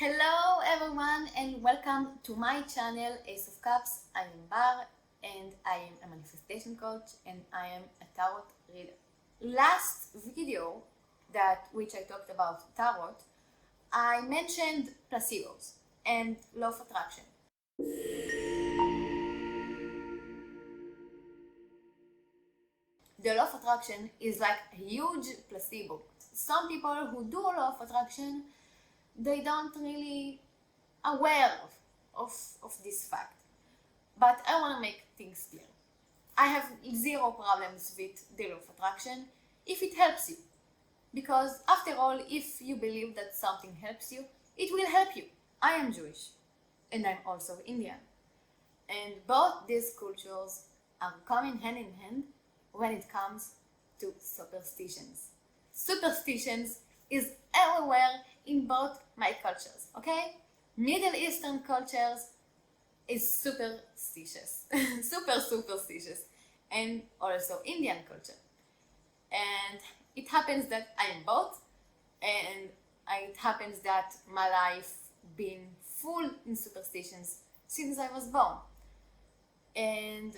Hello everyone and welcome to my channel Ace of Cups. I am Bar and I am a manifestation coach and I am a tarot reader. Last video which I talked about tarot, I mentioned placebos and law of attraction. The law of attraction is like a huge placebo. Some people who do law of attraction, they don't really aware of this fact. But I want to make things clear. I have zero problems with the law of attraction if it helps you. Because after all, if you believe that something helps you, it will help you. I am Jewish and I'm also Indian. And both these cultures are coming hand in hand when it comes to superstitions. Superstitions is everywhere in both my cultures, okay? Middle Eastern cultures is superstitious, super superstitious, and also Indian culture. And it happens that I am both, and it happens that my life been full in superstitions since I was born. And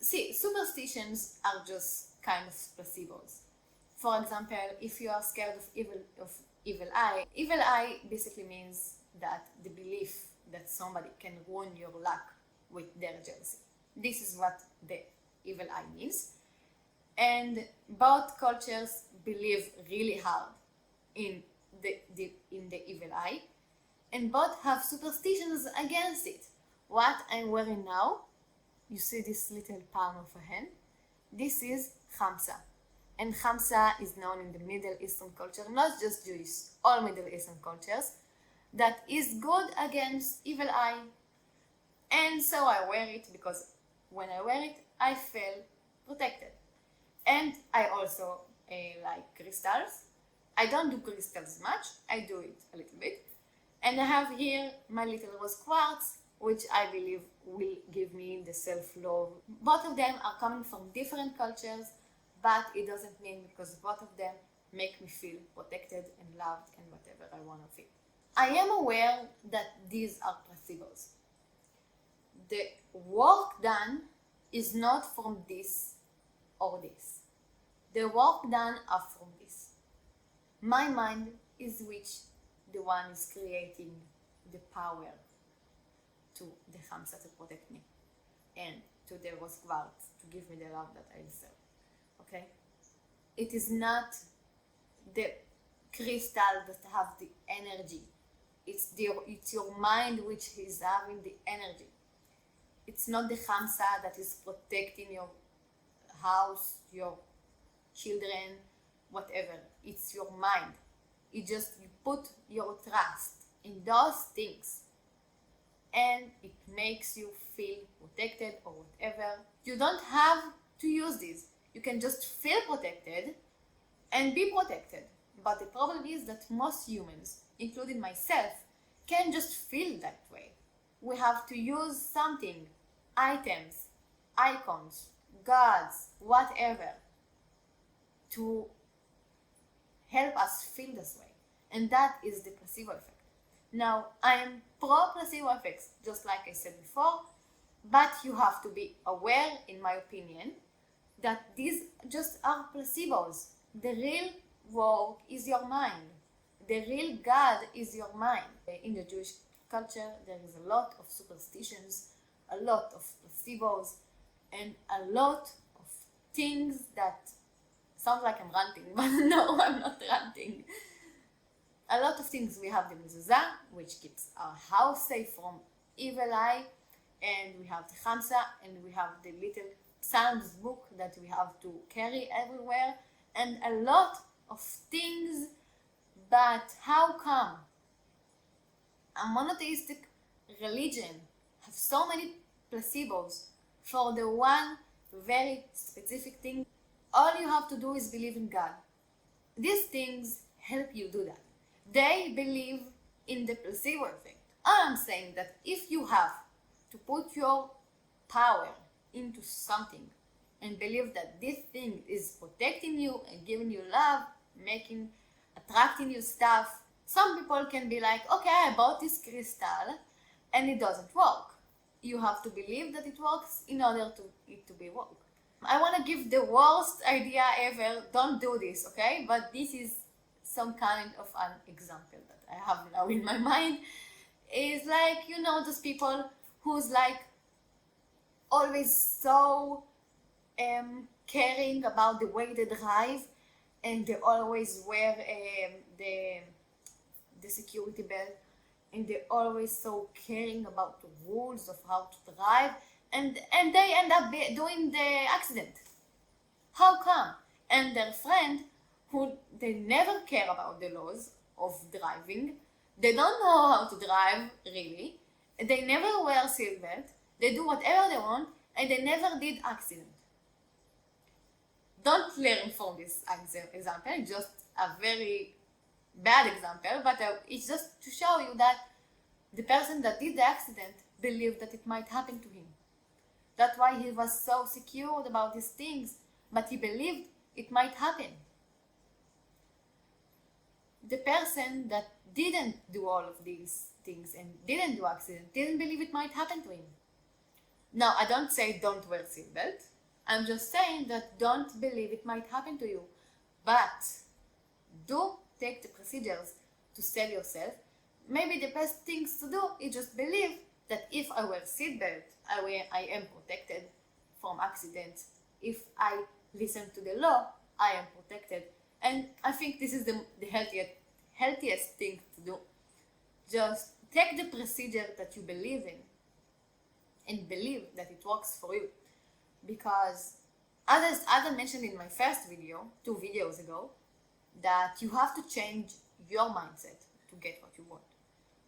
see, superstitions are just kind of placebos. For example, if you are scared of evil eye basically means that the belief that somebody can ruin your luck with their jealousy. This is what the evil eye means. And both cultures believe really hard in the evil eye, and both have superstitions against it. What I'm wearing now, you see this little palm of a hand? This is Khamsa. And Khamsa is known in the Middle Eastern culture, not just Jewish, all Middle Eastern cultures, that is good against evil eye. And so I wear it because when I wear it, I feel protected. And I also like crystals. I don't do crystals much, I do it a little bit. And I have here my little rose quartz, which I believe will give me the self-love. Both of them are coming from different cultures, but it doesn't mean because both of them make me feel protected and loved and whatever I want to feel. I am aware that these are placebos. The work done is not from this or this. The work done are from this. My mind is the one is creating the power to the Khamsa to protect me and to the rose quartz to give me the love that I deserve. Okay? It is not the crystal that have the energy. It's your mind which is having the energy. It's not the Khamsa that is protecting your house, your children, whatever. It's your mind. You put your trust in those things and it makes you feel protected or whatever. You don't have to use this. You can just feel protected and be protected. But the problem is that most humans, including myself, can just feel that way. We have to use something, items, icons, gods, whatever, to help us feel this way. And that is the placebo effect. Now, I am pro placebo effects, just like I said before, but you have to be aware, in my opinion, that these just are placebos. The real work is your mind. The real God is your mind. In the Jewish culture, there is a lot of superstitions, a lot of placebos, and a lot of things that sound like I'm ranting, but no, I'm not ranting. A lot of things. We have the mezuzah, which keeps our house safe from evil eye, and we have the Khamsa, and we have the little psalms book that we have to carry everywhere, and a lot of things. But how come a monotheistic religion have so many placebos for the one very specific thing? All you have to do is believe in God. These things help you do that. They believe in the placebo effect. I'm saying that if you have to put your power into something and believe that this thing is protecting you and giving you love, attracting you stuff, Some people can be like, okay, I bought this crystal and it doesn't work. You have to believe that it works in order to it to be work. I want to give the worst idea ever. Don't do this, okay? But this is some kind of an example that I have now in my mind. Is like, you know, those people who's like always so caring about the way they drive, and they always wear the security belt, and they're always so caring about the rules of how to drive, and they end up doing the accident. How come? And their friend, who they never care about the laws of driving, they don't know how to drive really, they never wear seatbelt, they do whatever they want, and they never did accident. Don't learn from this example, just a very bad example, but it's just to show you that the person that did the accident believed that it might happen to him. That's why he was so secure about these things, but he believed it might happen. The person that didn't do all of these things and didn't do accident didn't believe it might happen to him. Now, I don't say don't wear seatbelt. I'm just saying that don't believe it might happen to you. But do take the procedures to save yourself. Maybe the best things to do is just believe that if I wear seatbelt, I am protected from accidents. If I listen to the law, I am protected. And I think this is the healthiest thing to do. Just take the procedure that you believe in and believe that it works for you. Because as I mentioned in my first video, 2 videos ago, that you have to change your mindset to get what you want.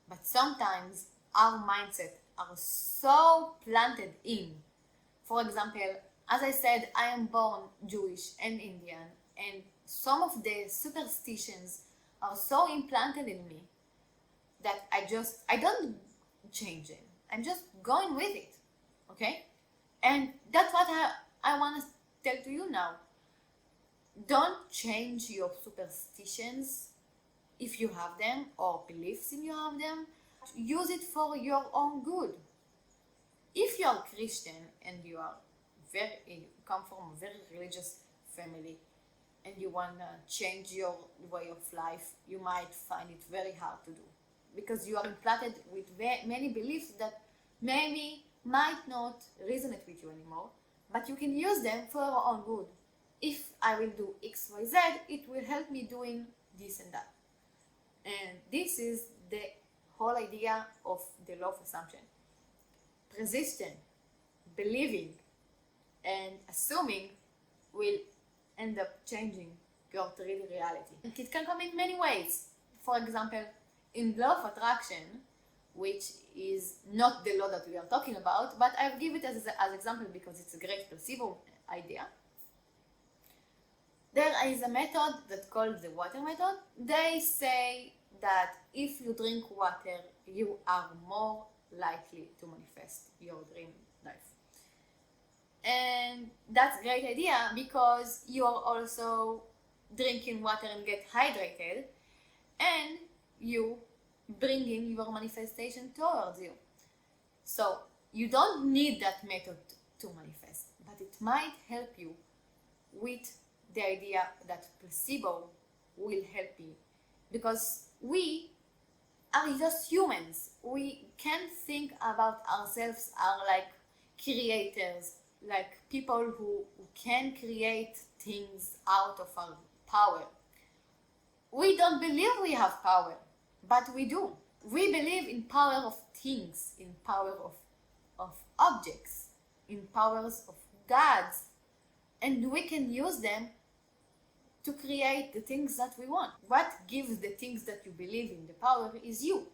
But sometimes our mindset are so planted in. For example, as I said, I am born Jewish and Indian, and some of the superstitions are so implanted in me that I don't change them. I'm just going with it, okay? And that's what I want to tell to you now. Don't change your superstitions if you have them, or beliefs if you have them. Use it for your own good. If you are Christian and you come from a very religious family, and you want to change your way of life, you might find it very hard to do, because you are implanted with many beliefs that maybe might not resonate with you anymore, but you can use them for your own good. If I will do X, Y, Z, it will help me doing this and that. And this is the whole idea of the law of assumption. Persistent, believing, and assuming will end up changing your 3D reality. It can come in many ways. For example, in law of attraction, which is not the law that we are talking about, but I'll give it as example because it's a great placebo idea. There is a method that's called the water method. They say that if you drink water, you are more likely to manifest your dream life. And that's a great idea because you are also drinking water and get hydrated, and you bringing your manifestation towards you. So you don't need that method to manifest, but it might help you with the idea that placebo will help you, because we are just humans. We can think about ourselves as like creators, like people who can create things out of our power. We don't believe we have power, but we do. We believe in power of things, in power of objects, in powers of gods, and we can use them to create the things that we want. What gives the things that you believe in the power is you.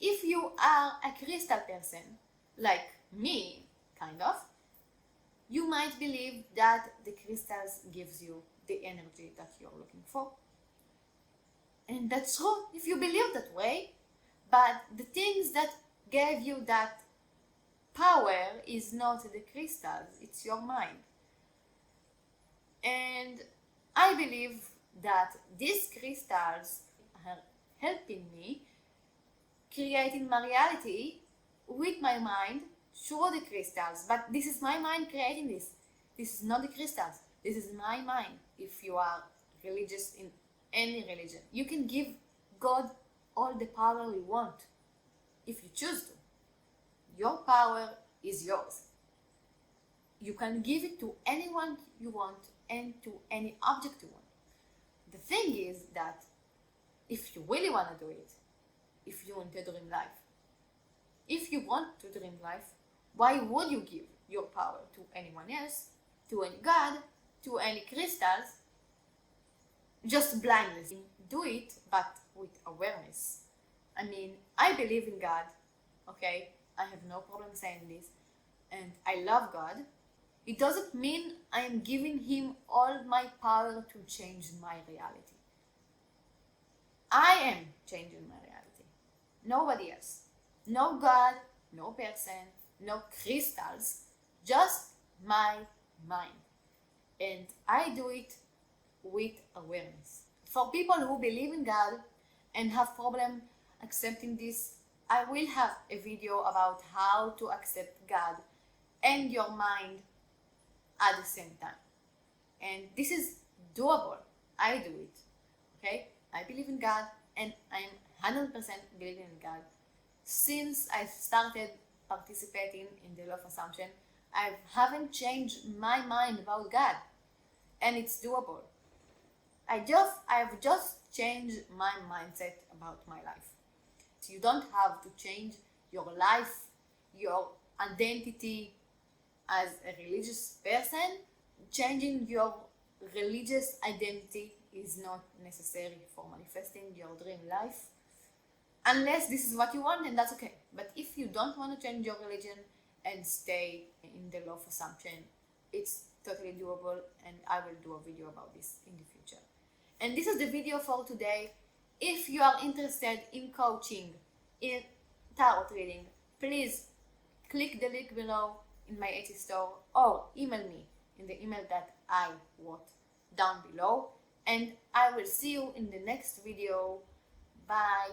If you are a crystal person, like me, kind of, you might believe that the crystals gives you the energy that you're looking for. And that's true if you believe that way, but the things that gave you that power is not the crystals, it's your mind. And I believe that these crystals helping me creating my reality with my mind through the crystals. But this is my mind creating this. This is not the crystals. This is my mind. If you are religious in any religion, you can give God all the power you want if you choose to. Your power is yours. You can give it to anyone you want and to any object you want. The thing is that if you really want to do it, if you want to dream life, if you want to dream life, why would you give your power to anyone else, to any god, to any crystals? Just blindly do it, but with awareness. I mean, I believe in God, okay? I have no problem saying this, and I love God. It doesn't mean I am giving him all my power to change my reality. I am changing my reality. Nobody else. No God, no person, no crystals, just my mind. And I do it with awareness. For people who believe in God and have problem accepting this, I will have a video about how to accept God and your mind at the same time. And this is doable. I do it. Okay? I believe in God and I'm 100% believing in God. Since I started participating in the law of assumption, I haven't changed my mind about God. And it's doable. I've just changed my mindset about my life. So you don't have to change your life, your identity as a religious person. Changing your religious identity is not necessary for manifesting your dream life. Unless this is what you want, and that's okay. But if you don't want to change your religion and stay in the law of assumption, it's totally doable, and I will do a video about this in the future. And this is the video for today. If you are interested in coaching, in tarot reading, please click the link below in my Etsy store or email me in the email that I wrote down below. And I will see you in the next video. Bye.